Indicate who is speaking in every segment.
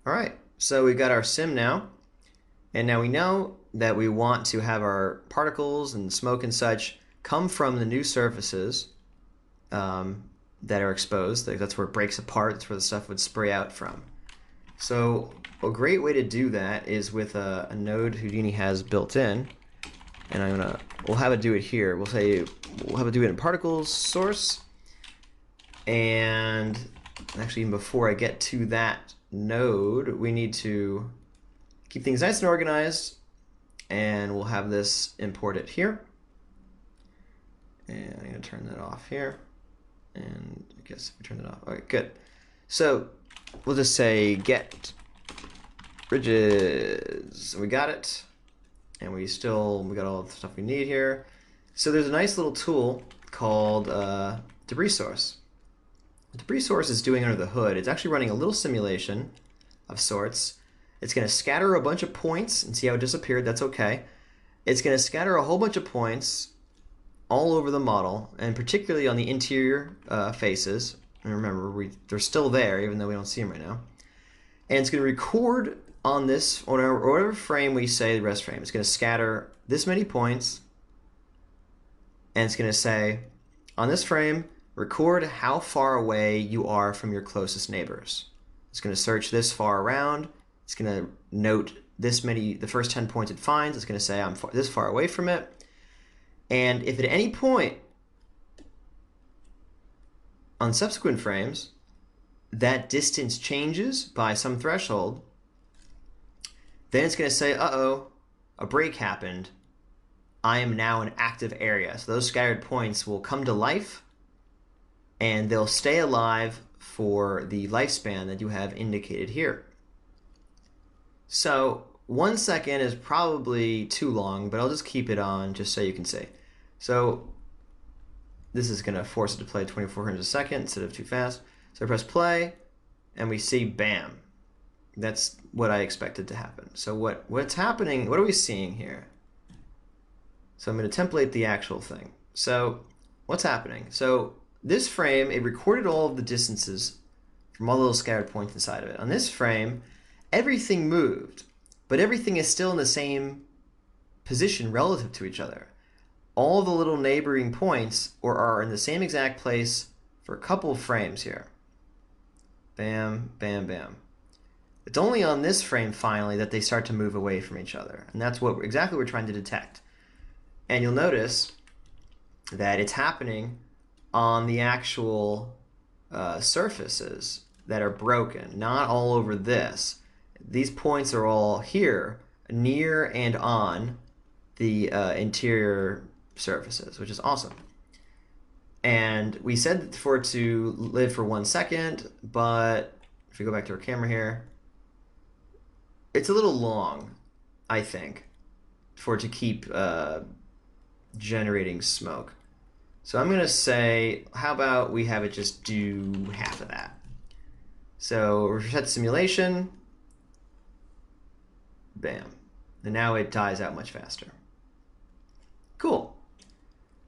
Speaker 1: All right, so we've got our sim now, and now we know that we want to have our particles and smoke and such come from the new surfaces um, that are exposed. That's where it breaks apart. That's where the stuff would spray out from. So a great way to do that is with a node Houdini has built in, and we'll have it do it here. We'll have it do it in particles source, and actually even before I get to that node, we need to keep things nice and organized, and we'll have this imported here. And I'm going to turn that off here. And I guess we turned it off. All right, good. So we'll just say get ridges. We got it. And we got all the stuff we need here. So there's a nice little tool called debris source. What debris source is doing under the hood, it's actually running a little simulation of sorts. It's going to scatter a bunch of points and see how it disappeared. That's okay. It's going to scatter a whole bunch of points all over the model, and particularly on the interior faces. And remember, they're still there, even though we don't see them right now. And it's going to record on this, or whatever frame we say, the rest frame. It's going to scatter this many points, and it's going to say, on this frame, record how far away you are from your closest neighbors. It's going to search this far around. It's going to note the first 10 points it finds. It's going to say, I'm this far away from it. And if at any point on subsequent frames that distance changes by some threshold, then it's going to say, uh-oh, a break happened. I am now an active area. So those scattered points will come to life, and they'll stay alive for the lifespan that you have indicated here. So 1 second is probably too long, but I'll just keep it on just so you can see. So this is going to force it to play 2400 a second instead of too fast. So I press play, and we see bam. That's what I expected to happen. So what's happening, what are we seeing here? So I'm going to template the actual thing. So what's happening? So this frame, it recorded all of the distances from all the little scattered points inside of it. On this frame, everything moved, but everything is still in the same position relative to each other. All the little neighboring points are in the same exact place for a couple of frames here. Bam, bam, bam. It's only on this frame, finally, that they start to move away from each other. And that's exactly what we're trying to detect. And you'll notice that it's happening on the actual surfaces that are broken, not all over this. These points are all here, near and on the interior surfaces, which is awesome. And we said for it to live for 1 second, but if we go back to our camera here, it's a little long, I think, for it to keep generating smoke. So I'm going to say, how about we have it just do half of that? So reset simulation, bam. And now it dies out much faster. Cool.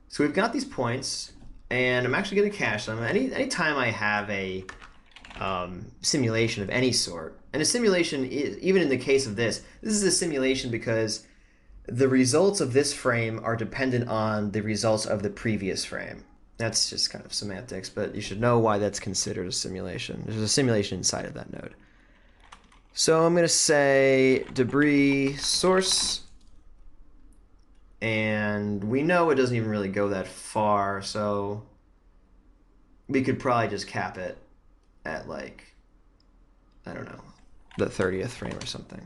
Speaker 1: So we've got these points, and I'm actually going to cache them. Anytime I have a simulation of any sort, and a simulation is, even in the case of this is a simulation because the results of this frame are dependent on the results of the previous frame. That's just kind of semantics, but you should know why that's considered a simulation. There's a simulation inside of that node. So I'm going to say debris source, and we know it doesn't even really go that far, so we could probably just cap it at, like, I don't know, the 30th frame or something.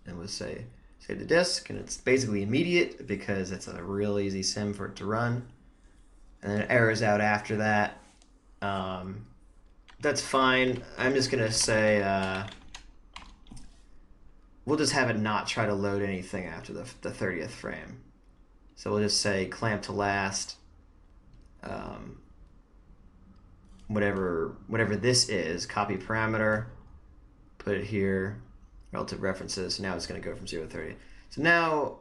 Speaker 1: And we'll say save the disk, and it's basically immediate because it's a real easy sim for it to run. And then it errors out after that. That's fine. I'm just going to say we'll just have it not try to load anything after the 30th frame. So we'll just say clamp to last, whatever this is, copy parameter, put it here, relative references. Now it's going to go from 0 to 30. So now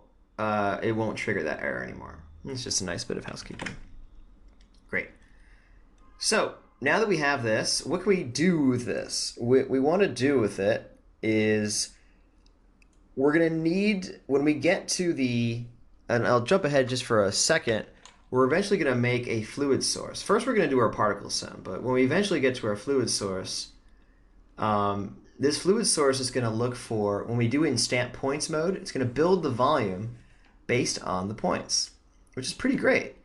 Speaker 1: it won't trigger that error anymore. It's just a nice bit of housekeeping. Great. So now that we have this, what can we do with this? What we want to do with it is we're going to need, when we get to the, and I'll jump ahead just for a second, we're eventually going to make a fluid source. First, we're going to do our particle sim, but when we eventually get to our fluid source, this fluid source is going to look for, when we do it in stamp points mode, it's going to build the volume based on the points, which is pretty great.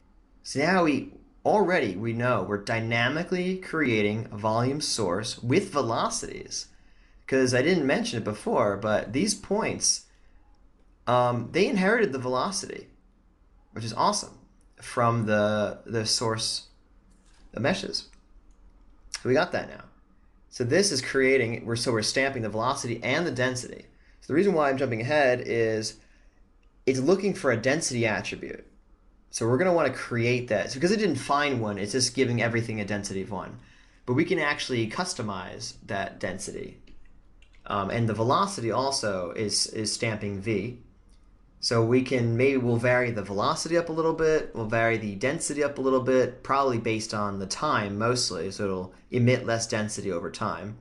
Speaker 1: So now we know we're dynamically creating a volume source with velocities. Because I didn't mention it before, but these points, they inherited the velocity, which is awesome, from the source, the meshes. So we got that now. So this is creating, we're stamping the velocity and the density. So the reason why I'm jumping ahead is it's looking for a density attribute. So we're going to want to create that. So because it didn't find one, it's just giving everything a density of 1. But we can actually customize that density. And the velocity also is stamping V. So we'll vary the velocity up a little bit, we'll vary the density up a little bit, probably based on the time mostly, so it'll emit less density over time.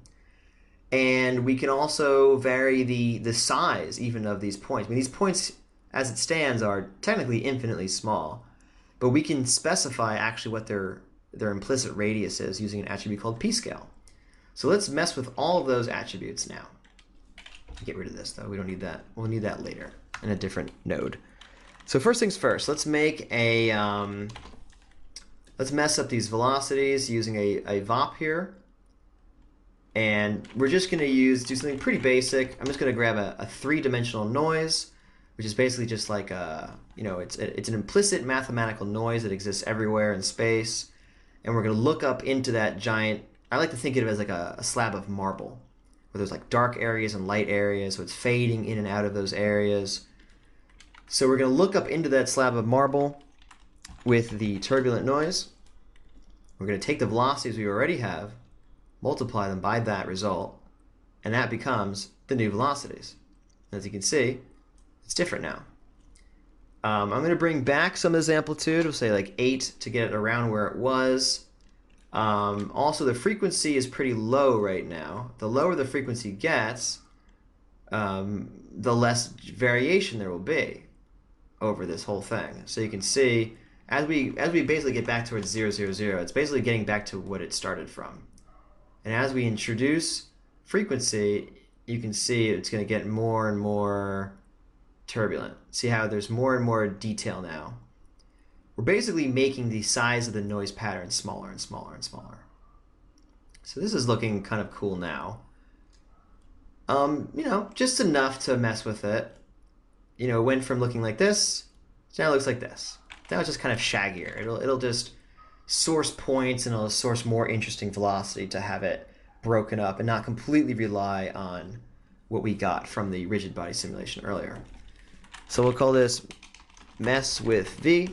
Speaker 1: And we can also vary the size even of these points. I mean, these points, as it stands, are technically infinitely small, but we can specify actually what their implicit radius is using an attribute called p-scale. So let's mess with all of those attributes now. Get rid of this though, we don't need that. We'll need that later in a different node. So first things first, let's make a, let's mess up these velocities using a VOP here. And we're just gonna do something pretty basic. I'm just gonna grab a 3-dimensional noise, which is basically just like it's an implicit mathematical noise that exists everywhere in space. And we're gonna look up into that giant, I like to think of it as like a slab of marble, where there's like dark areas and light areas, so it's fading in and out of those areas. So we're going to look up into that slab of marble with the turbulent noise. We're going to take the velocities we already have, multiply them by that result, and that becomes the new velocities. As you can see, it's different now. I'm going to bring back some of this amplitude. We'll say like 8 to get it around where it was. Also, the frequency is pretty low right now. The lower the frequency gets, the less variation there will be over this whole thing. So you can see, as we basically get back towards 0, 0, 0, it's basically getting back to what it started from. And as we introduce frequency, you can see it's going to get more and more turbulent. See how there's more and more detail now. We're basically making the size of the noise pattern smaller and smaller and smaller. So this is looking kind of cool now. Just enough to mess with it. It went from looking like this, so now it looks like this. Now it's just kind of shaggier. It'll just source points and it'll source more interesting velocity to have it broken up and not completely rely on what we got from the rigid body simulation earlier. So we'll call this mess with V.